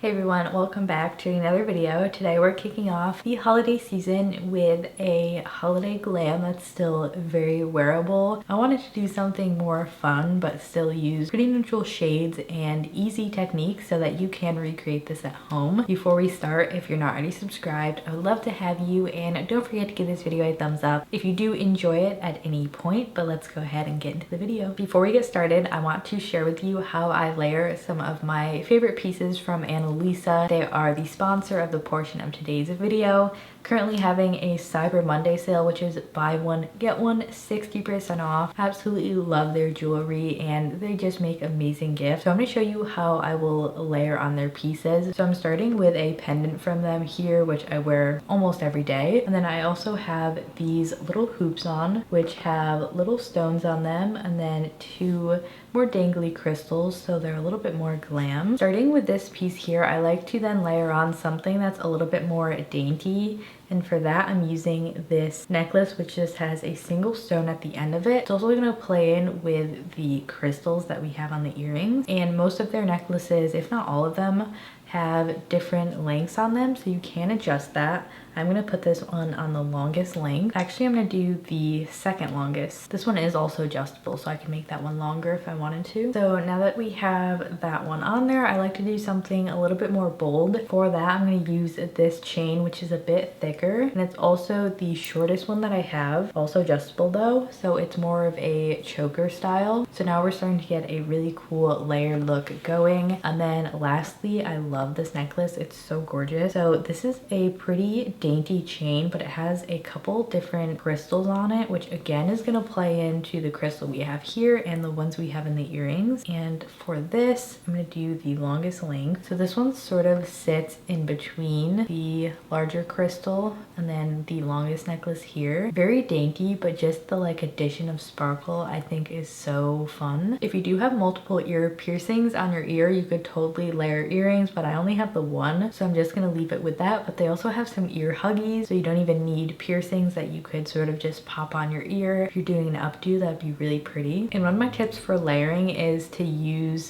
Hey everyone, welcome back to another video. Today we're kicking off the holiday season with a holiday glam that's still very wearable. I wanted to do something more fun but still use pretty neutral shades and easy techniques so that you can recreate this at home. Before we start, if you're not already subscribed, I would love to have you, and don't forget to give this video a thumbs up if you do enjoy it at any point. But let's go ahead and get into the video. Before we get started, I want to share with you how I layer some of my favorite pieces from Ana Luisa. They are the sponsor of the portion of today's video. Currently having a Cyber Monday sale, which is buy one get one 60% off. Absolutely love their jewelry and they just make amazing gifts. So I'm going to show you how I will layer on their pieces. So I'm starting with a pendant from them here, which I wear almost every day, and then I also have these little hoops on which have little stones on them, and then two more dangly crystals, so they're a little bit more glam. Starting with this piece here, I like to then layer on something that's a little bit more dainty, and for that I'm using this necklace which just has a single stone at the end of it. It's also going to play in with the crystals that we have on the earrings, and most of their necklaces, if not all of them, have different lengths on them, so you can adjust that. I'm gonna put this one on the longest length. Actually, I'm gonna do the second longest. This one is also adjustable, so I can make that one longer if I wanted to. So now that we have that one on there, I like to do something a little bit more bold. For that, I'm gonna use this chain, which is a bit thicker, and it's also the shortest one that I have. Also adjustable though, so it's more of a choker style. So now we're starting to get a really cool layered look going. And then lastly, I love this necklace. It's so gorgeous. So this is a pretty dainty chain, but it has a couple different crystals on it, which again is going to play into the crystal we have here and the ones we have in the earrings. And for this, I'm going to do the longest length. So this one sort of sits in between the larger crystal and then the longest necklace here. Very dainty, but just the addition of sparkle I think is so fun. If you do have multiple ear piercings on your ear, you could totally layer earrings, but I only have the one, so I'm just going to leave it with that. But they also have some ear huggies, so you don't even need piercings that you could sort of just pop on your ear. If you're doing an updo, that'd be really pretty. And one of my tips for layering is to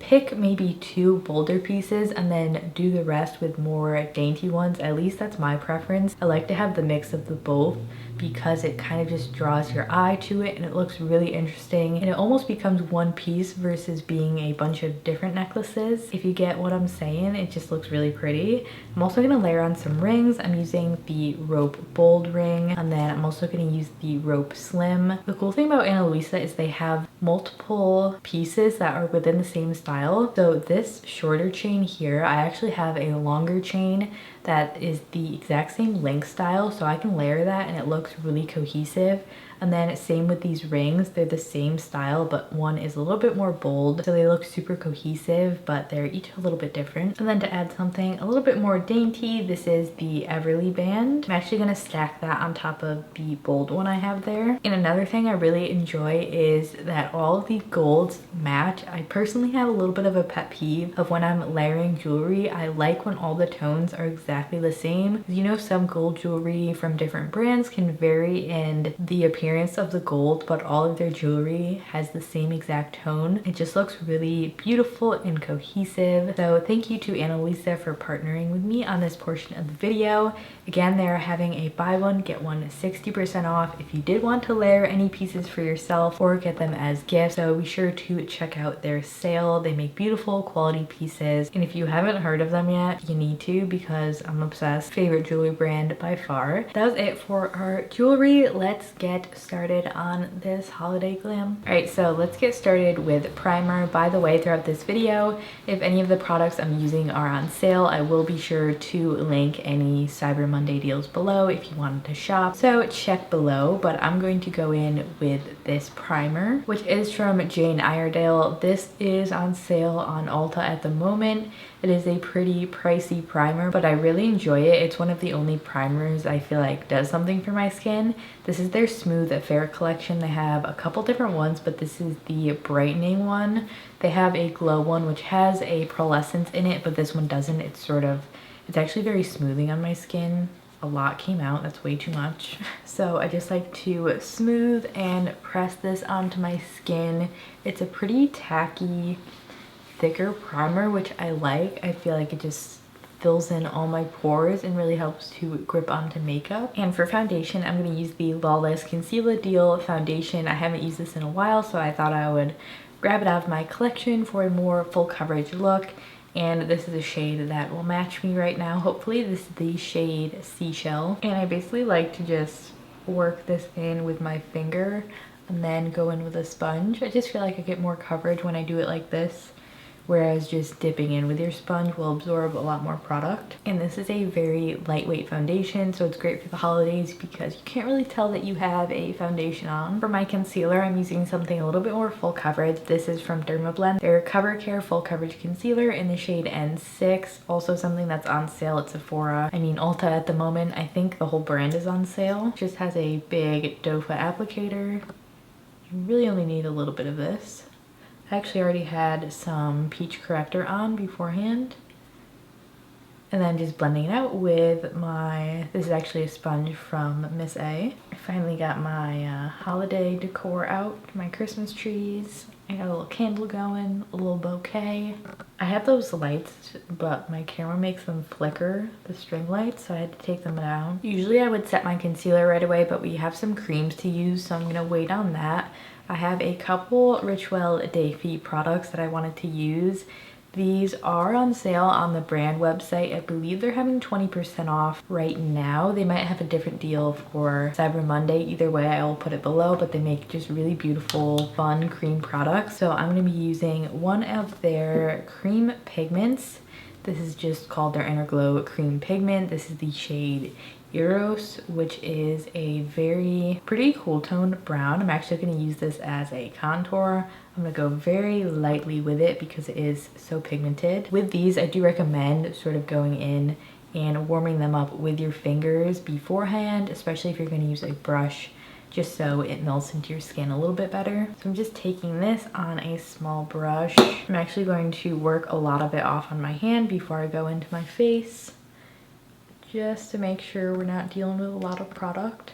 pick maybe two bolder pieces and then do the rest with more dainty ones. At least that's my preference. I like to have the mix of the both because it kind of just draws your eye to it and it looks really interesting, and it almost becomes one piece versus being a bunch of different necklaces. If you get what I'm saying, it just looks really pretty. I'm also going to layer on some rings. I'm using the rope bold ring, and then I'm also going to use the rope slim. The cool thing about Ana Luisa is they have multiple pieces that are within the same style. So this shorter chain here, I actually have a longer chain that is the exact same length style, so I can layer that and it looks really cohesive. And then same with these rings, they're the same style, but one is a little bit more bold, so they look super cohesive, but they're each a little bit different. And then to add something a little bit more dainty, this is the Everly band. I'm actually gonna stack that on top of the bold one I have there. And another thing I really enjoy is that all of the golds match. I personally have a little bit of a pet peeve of when I'm layering jewelry. I like when all the tones are exactly the same. You know, some gold jewelry from different brands can vary in the appearance of the gold, but all of their jewelry has the same exact tone. It just looks really beautiful and cohesive. So thank you to Ana Luisa for partnering with me on this portion of the video. Again, they're having a buy one get one 60% off if you did want to layer any pieces for yourself or get them as gifts. So be sure to check out their sale. They make beautiful quality pieces, and if you haven't heard of them yet, you need to, because I'm obsessed. Favorite jewelry brand by far. That was it for our jewelry. Let's get started on this holiday glam. All right, so let's get started with primer. By the way, throughout this video, if any of the products I'm using are on sale, I will be sure to link any Cyber Monday deals below if you wanted to shop, so check below. But I'm going to go in with this primer, which is from Jane Iredale. This is on sale on Ulta at the moment. It is a pretty pricey primer, but I really enjoy it. It's one of the only primers I feel like does something for my skin. This is their Smooth Affair collection. They have a couple different ones, but this is the brightening one. They have a glow one which has a pearlescence in it, but this one doesn't. It's actually very smoothing on my skin. A lot came out, that's way too much. So I just like to smooth and press this onto my skin. It's a pretty tacky, thicker primer, which I like. I feel like it just fills in all my pores and really helps to grip onto makeup. And for foundation, I'm going to use the Lawless Concealer Deal foundation. I haven't used this in a while, so I thought I would grab it out of my collection for a more full coverage look. And this is a shade that will match me right now. Hopefully this is the shade Seashell. And I basically like to just work this in with my finger and then go in with a sponge. I just feel like I get more coverage when I do it like this, whereas just dipping in with your sponge will absorb a lot more product. And this is a very lightweight foundation, so it's great for the holidays because you can't really tell that you have a foundation on. For my concealer, I'm using something a little bit more full coverage. This is from Dermablend, their Cover Care Full Coverage Concealer in the shade N6. Also something that's on sale at Sephora. I mean Ulta at the moment. I think the whole brand is on sale. It just has a big doe foot applicator. You really only need a little bit of this. I actually already had some peach corrector on beforehand. And then just blending it out with my, this is actually a sponge from Miss A. I finally got my holiday decor out, my Christmas trees. I got a little candle going, a little bouquet. I have those lights, but my camera makes them flicker, the string lights, so I had to take them down. Usually I would set my concealer right away, but we have some creams to use, so I'm gonna wait on that. I have a couple Rituel Day products that I wanted to use. These are on sale on the brand website. I believe they're having 20% off right now. They might have a different deal for Cyber Monday. Either way, I will put it below, but they make just really beautiful, fun cream products. So I'm gonna be using one of their cream pigments. This is just called their Inner Glow Cream Pigment. This is the shade Eros, which is a very pretty cool toned brown. I'm actually going to use this as a contour. I'm going to go very lightly with it because it is so pigmented. With these, I do recommend sort of going in and warming them up with your fingers beforehand, especially if you're going to use a brush, just so it melts into your skin a little bit better. So I'm just taking this on a small brush. I'm actually going to work a lot of it off on my hand before I go into my face, just to make sure we're not dealing with a lot of product.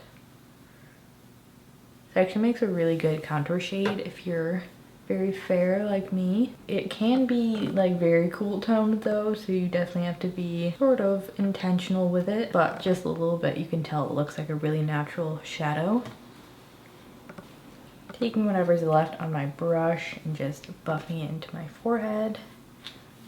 It actually makes a really good contour shade if you're very fair like me. It can be like very cool toned though, so you definitely have to be sort of intentional with it, but just a little bit you can tell it looks like a really natural shadow. Taking whatever's left on my brush and just buffing it into my forehead.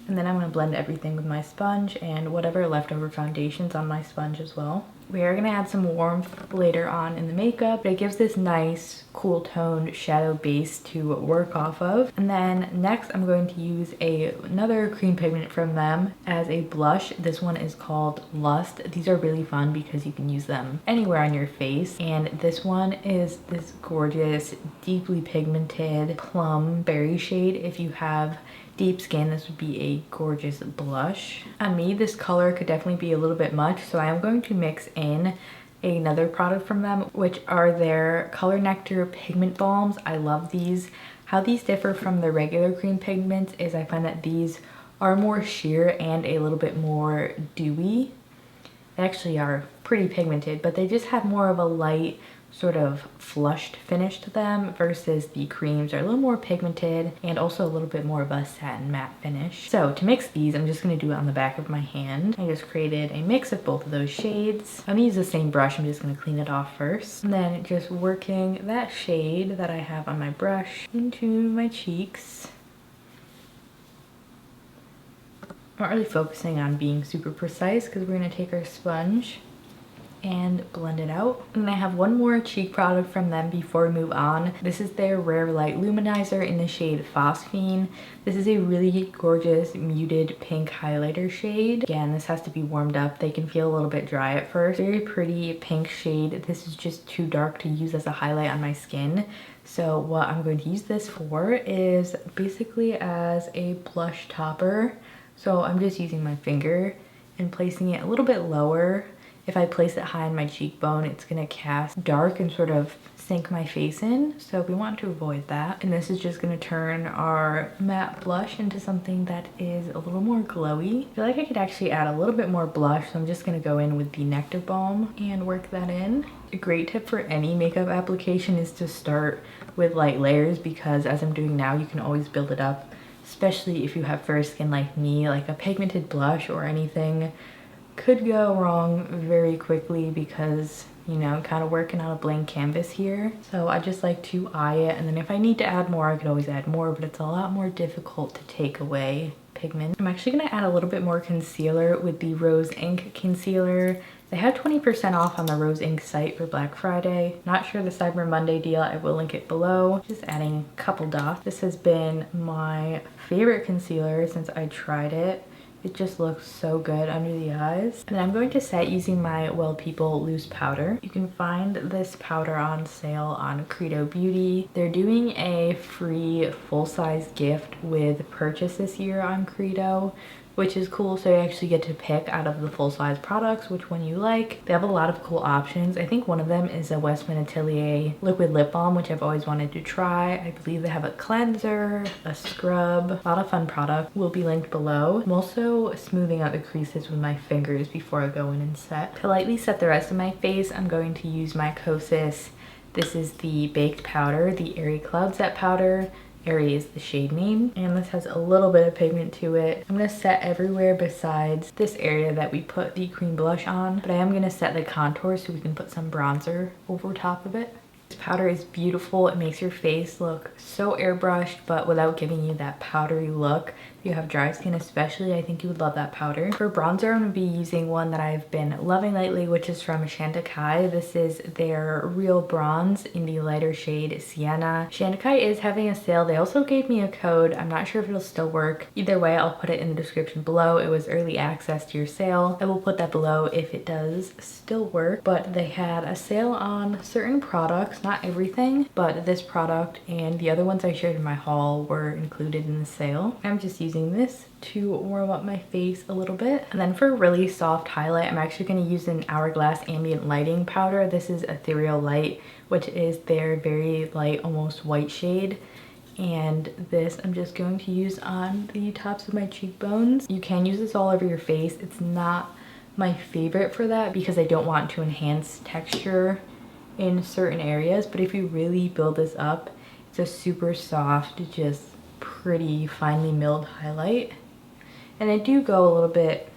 And then I'm going to blend everything with my sponge and whatever leftover foundation's on my sponge as well. We are going to add some warmth later on in the makeup, but it gives this nice cool toned shadow base to work off of. And then next I'm going to use another cream pigment from them as a blush. This one is called Lust. These are really fun because you can use them anywhere on your face. And this one is this gorgeous, deeply pigmented plum berry shade. If you have deep skin, this would be a gorgeous blush. On me, this color could definitely be a little bit much, so I am going to mix in another product from them, which are their Color Nectar Pigment Balms. I love these. How these differ from the regular cream pigments is I find that these are more sheer and a little bit more dewy. They actually are pretty pigmented, but they just have more of a light, sort of flushed finish to them versus the creams are a little more pigmented and also a little bit more of a satin matte finish. So to mix these, I'm just going to do it on the back of my hand. I just created a mix of both of those shades. I'm going to use the same brush. I'm just going to clean it off first. And then just working that shade that I have on my brush into my cheeks. I'm not really focusing on being super precise because we're going to take our sponge and blend it out. And I have one more cheek product from them before we move on. This is their Rare Light Luminizer in the shade Phosphine. This is a really gorgeous muted pink highlighter shade. Again, this has to be warmed up. They can feel a little bit dry at first. Very pretty pink shade. This is just too dark to use as a highlight on my skin. So what I'm going to use this for is basically as a blush topper. So I'm just using my finger and placing it a little bit lower. If I place it high on my cheekbone, it's gonna cast dark and sort of sink my face in. So we want to avoid that. And this is just gonna turn our matte blush into something that is a little more glowy. I feel like I could actually add a little bit more blush, so I'm just gonna go in with the Nectar Balm and work that in. A great tip for any makeup application is to start with light layers because as I'm doing now, you can always build it up. especially if you have fair skin like me. Like a pigmented blush or anything could go wrong very quickly because, you know, I'm kind of working on a blank canvas here. So I just like to eye it, and then if I need to add more, I could always add more, but it's a lot more difficult to take away pigment. I'm actually gonna add a little bit more concealer with the Rose Ink concealer. They had 20% off on the Rose Ink site for Black Friday. Not sure the Cyber Monday deal, I will link it below. Just adding a couple dots. This has been my favorite concealer since I tried it. It just looks so good under the eyes. And then I'm going to set using my Well People loose powder. You can find this powder on sale on Credo Beauty. They're doing a free full-size gift with purchase this year on Credo, which is cool. So you actually get to pick out of the full-size products which one you like. They have a lot of cool options. I think one of them is a Westman Atelier liquid lip balm, which I've always wanted to try. I believe they have a cleanser, a scrub, a lot of fun products will be linked below. I'm also smoothing out the creases with my fingers before I go in and set. To lightly set the rest of my face, I'm going to use my Kosas. This is the baked powder, the Airy Cloud Set powder. Airy is the shade name, and this has a little bit of pigment to it. I'm gonna set everywhere besides this area that we put the cream blush on, but I am gonna set the contour so we can put some bronzer over top of it. This powder is beautiful. It makes your face look so airbrushed, but without giving you that powdery look. If you have dry skin especially, I think you would love that powder. For bronzer, I'm going to be using one that I've been loving lately, which is from Chantecaille. This is their Real Bronze in the lighter shade Sienna. Chantecaille is having a sale. They also gave me a code. I'm not sure if it'll still work. Either way, I'll put it in the description below. It was early access to your sale. I will put that below if it does still work. But they had a sale on certain products, not everything, but this product and the other ones I shared in my haul were included in the sale. I'm just using this to warm up my face a little bit. And then for really soft highlight, I'm actually going to use an Hourglass Ambient Lighting powder. This is Ethereal Light, which is their very light, almost white shade. And this I'm just going to use on the tops of my cheekbones. You can use this all over your face. It's not my favorite for that because I don't want to enhance texture in certain areas, but if you really build this up, it's a super soft, just pretty finely milled highlight. And I do go a little bit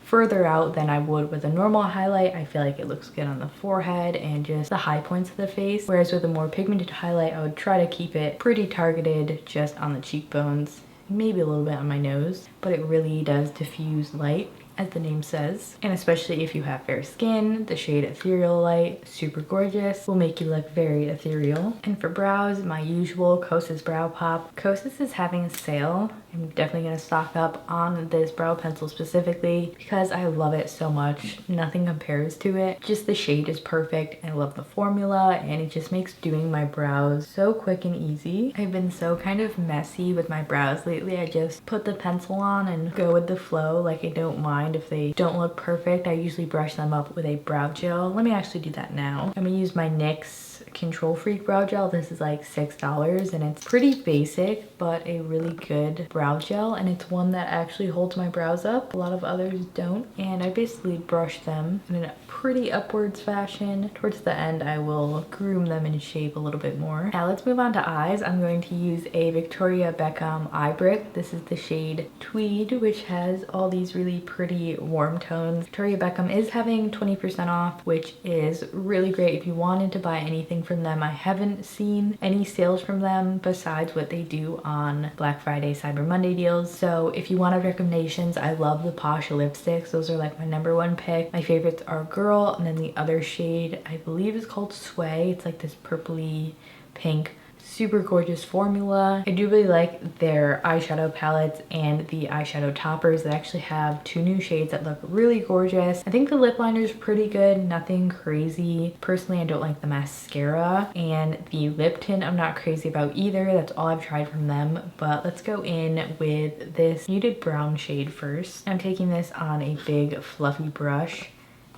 further out than I would with a normal highlight. I feel like it looks good on the forehead and just the high points of the face, whereas with a more pigmented highlight, I would try to keep it pretty targeted just on the cheekbones, maybe a little bit on my nose, but it really does diffuse light, as the name says. And especially if you have fair skin, the shade Ethereal Light, super gorgeous, will make you look very ethereal. And for brows, my usual Kosas Brow Pop. Kosas is having a sale. I'm definitely gonna stock up on this brow pencil specifically because I love it so much. Nothing compares to it. Just the shade is perfect. I love the formula and it just makes doing my brows so quick and easy. I've been so kind of messy with my brows lately. I just put the pencil on and go with the flow. Like I don't mind if they don't look perfect. I usually brush them up with a brow gel. Let me actually do that now. I'm gonna use my NYX Control Freak brow gel. This is like $6 and it's pretty basic, but a really good brow gel, and it's one that actually holds my brows up. A lot of others don't, and I basically brush them in a pretty upwards fashion. Towards the end, I will groom them in shape a little bit more. Now let's move on to eyes. I'm going to use a Victoria Beckham eye brick. This is the shade Tweed, which has all these really pretty warm tones. Victoria Beckham is having 20% off, which is really great if you wanted to buy anything from them. I haven't seen any sales from them besides what they do on Black Friday, Cyber Monday deals. So if you wanted recommendations, I love the Posh lipsticks. Those are like my #1 pick. My favorites are Girl, and then the other shade I believe is called Sway. It's like this purpley pink, super gorgeous formula. I do really like their eyeshadow palettes and the eyeshadow toppers. They actually have 2 new shades that look really gorgeous. I think the lip liner is pretty good, nothing crazy. Personally, I don't like the mascara, and the lip tint I'm not crazy about either. That's all I've tried from them. But let's go in with this muted brown shade first. I'm taking this on a big fluffy brush.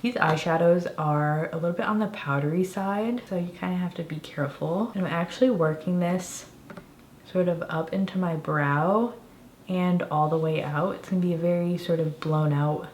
These eyeshadows are a little bit on the powdery side, so you kind of have to be careful. And I'm actually working this sort of up into my brow and all the way out. It's gonna be a very sort of blown out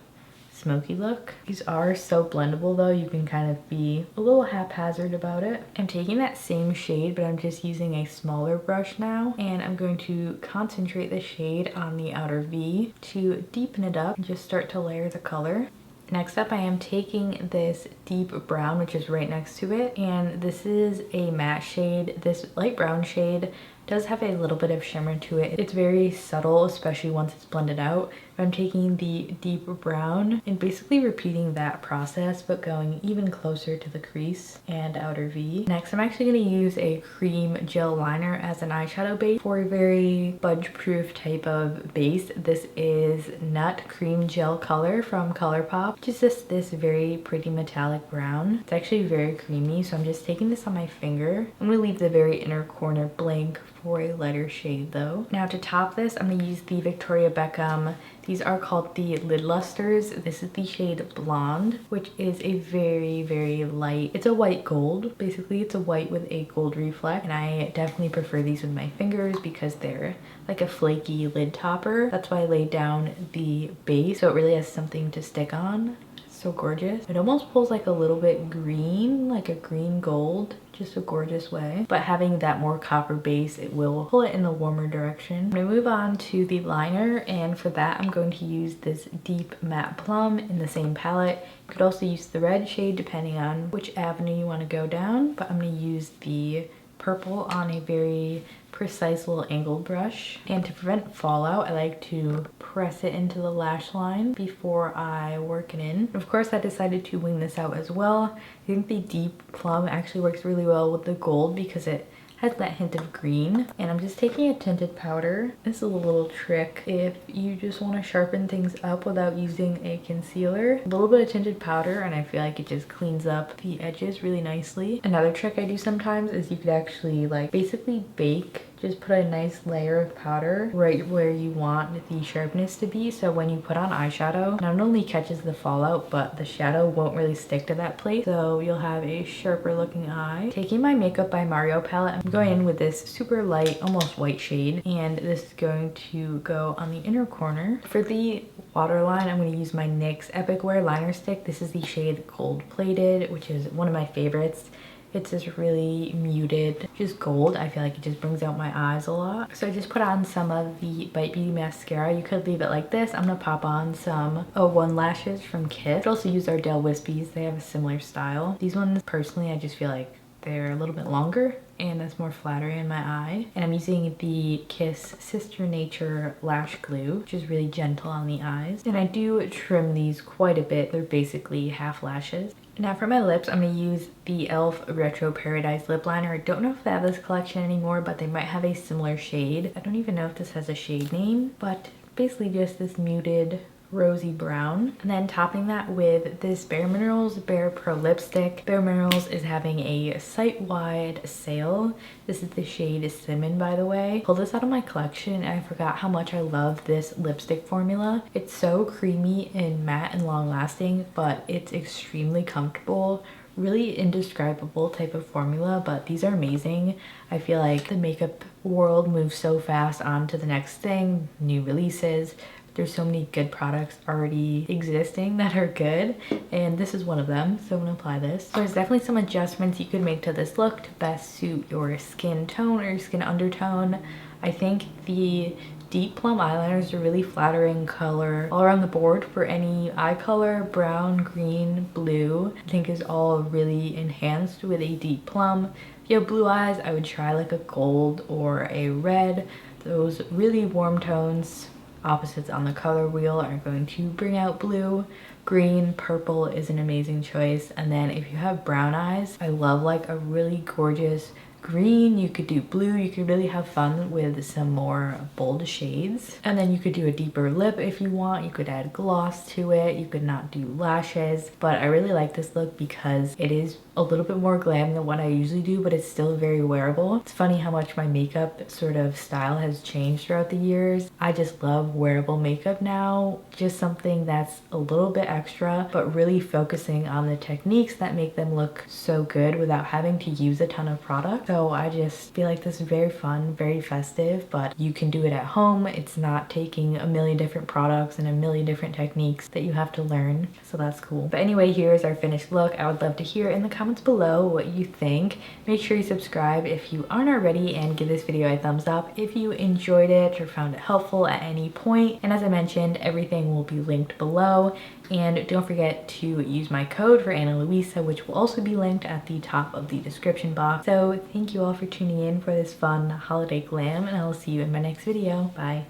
smoky look. These are so blendable though, you can kind of be a little haphazard about it. I'm taking that same shade, but I'm just using a smaller brush now, and I'm going to concentrate the shade on the outer V to deepen it up and just start to layer the color. Next up, I am taking this deep brown, which is right next to it, and this is a matte shade. This light brown shade does have a little bit of shimmer to it. It's very subtle, especially once it's blended out. I'm taking the deep brown and basically repeating that process, but going even closer to the crease and outer V. Next, I'm actually going to use a cream gel liner as an eyeshadow base for a very budge-proof type of base. This is Nut Cream Gel Color from ColourPop, which is just this very pretty metallic brown. It's actually very creamy, so I'm just taking this on my finger. I'm going to leave the very inner corner blank for a lighter shade though. Now to top this, I'm going to use the Victoria Beckham. These are called the Lid Lusters. This is the shade Blonde, which is a very light, it's a white gold. Basically, it's a white with a gold reflect, and I definitely prefer these with my fingers because they're like a flaky lid topper. That's why I laid down the base, so it really has something to stick on. So gorgeous. It almost pulls like a little bit green, like a green gold, just a gorgeous way. But having that more copper base, it will pull it in the warmer direction. I'm gonna move on to the liner, and for that I'm going to use this deep matte plum in the same palette. You could also use the red shade depending on which avenue you want to go down, but I'm gonna use the purple on a very precise little angled brush. And to prevent fallout, I like to press it into the lash line before I work it in. Of course, I decided to wing this out as well. I think the deep plum actually works really well with the gold because it has that hint of green. And I'm just taking a tinted powder. This is a little trick if you just want to sharpen things up without using a concealer. A little bit of tinted powder, and I feel like it just cleans up the edges really nicely. Another trick I do sometimes is you could actually like basically bake. Just put a nice layer of powder right where you want the sharpness to be, so when you put on eyeshadow, not only catches the fallout, but the shadow won't really stick to that place, so you'll have a sharper looking eye. Taking my Makeup by Mario palette, I'm going in with this super light, almost white shade, and this is going to go on the inner corner. For the waterline, I'm going to use my NYX Epic Wear liner stick. This is the shade Gold Plated, which is one of my favorites. It's this really muted, just gold. I feel like it just brings out my eyes a lot. So I just put on some of the Bite Beauty mascara. You could leave it like this. I'm gonna pop on some 01 lashes from Kiss. You could also use Ardell Wispies. They have a similar style. These ones, personally, I just feel like they're a little bit longer and that's more flattering in my eye. And I'm using the Kiss Sister Nature Lash Glue, which is really gentle on the eyes. And I do trim these quite a bit. They're basically half lashes. Now for my lips, I'm going to use the e.l.f. Retro Paradise Lip Liner. I don't know if they have this collection anymore, but they might have a similar shade. I don't even know if this has a shade name, but basically just this muted rosy brown. And then topping that with this Bareminerals Bare Pro lipstick. Bareminerals is having a site-wide sale. This is the shade Cinnamon, by the way. Pulled this out of my collection and I forgot how much I love this lipstick formula. It's so creamy and matte and long lasting, but it's extremely comfortable. Really indescribable type of formula, but these are amazing. I feel like the makeup world moves so fast on to the next thing, new releases. There's so many good products already existing that are good, and this is one of them, so I'm gonna apply this. So there's definitely some adjustments you could make to this look to best suit your skin tone or your skin undertone. I think the deep plum eyeliner is a really flattering color all around the board for any eye color. Brown, green, blue, I think is all really enhanced with a deep plum. If you have blue eyes, I would try like a gold or a red. Those really warm tones, opposites on the color wheel, are going to bring out blue. Green, purple is an amazing choice. And then if you have brown eyes, I love like a really gorgeous green. You could do blue. You could really have fun with some more bold shades. And then you could do a deeper lip if you want. You could add gloss to it. You could not do lashes. But I really like this look because it is a little bit more glam than what I usually do, but it's still very wearable. It's funny how much my makeup sort of style has changed throughout the years. I just love wearable makeup now. Just something that's a little bit extra, but really focusing on the techniques that make them look so good without having to use a ton of product. So I just feel like this is very fun, very festive, but you can do it at home. It's not taking a million different products and a million different techniques that you have to learn. So that's cool. But anyway, here's our finished look. I would love to hear in the comments below what you think. Make sure you subscribe if you aren't already, and give this video a thumbs up if you enjoyed it or found it helpful at any point. And as I mentioned, everything will be linked below. And don't forget to use my code for Ana Luisa, which will also be linked at the top of the description box. So thank you all for tuning in for this fun holiday glam, and I will see you in my next video. Bye.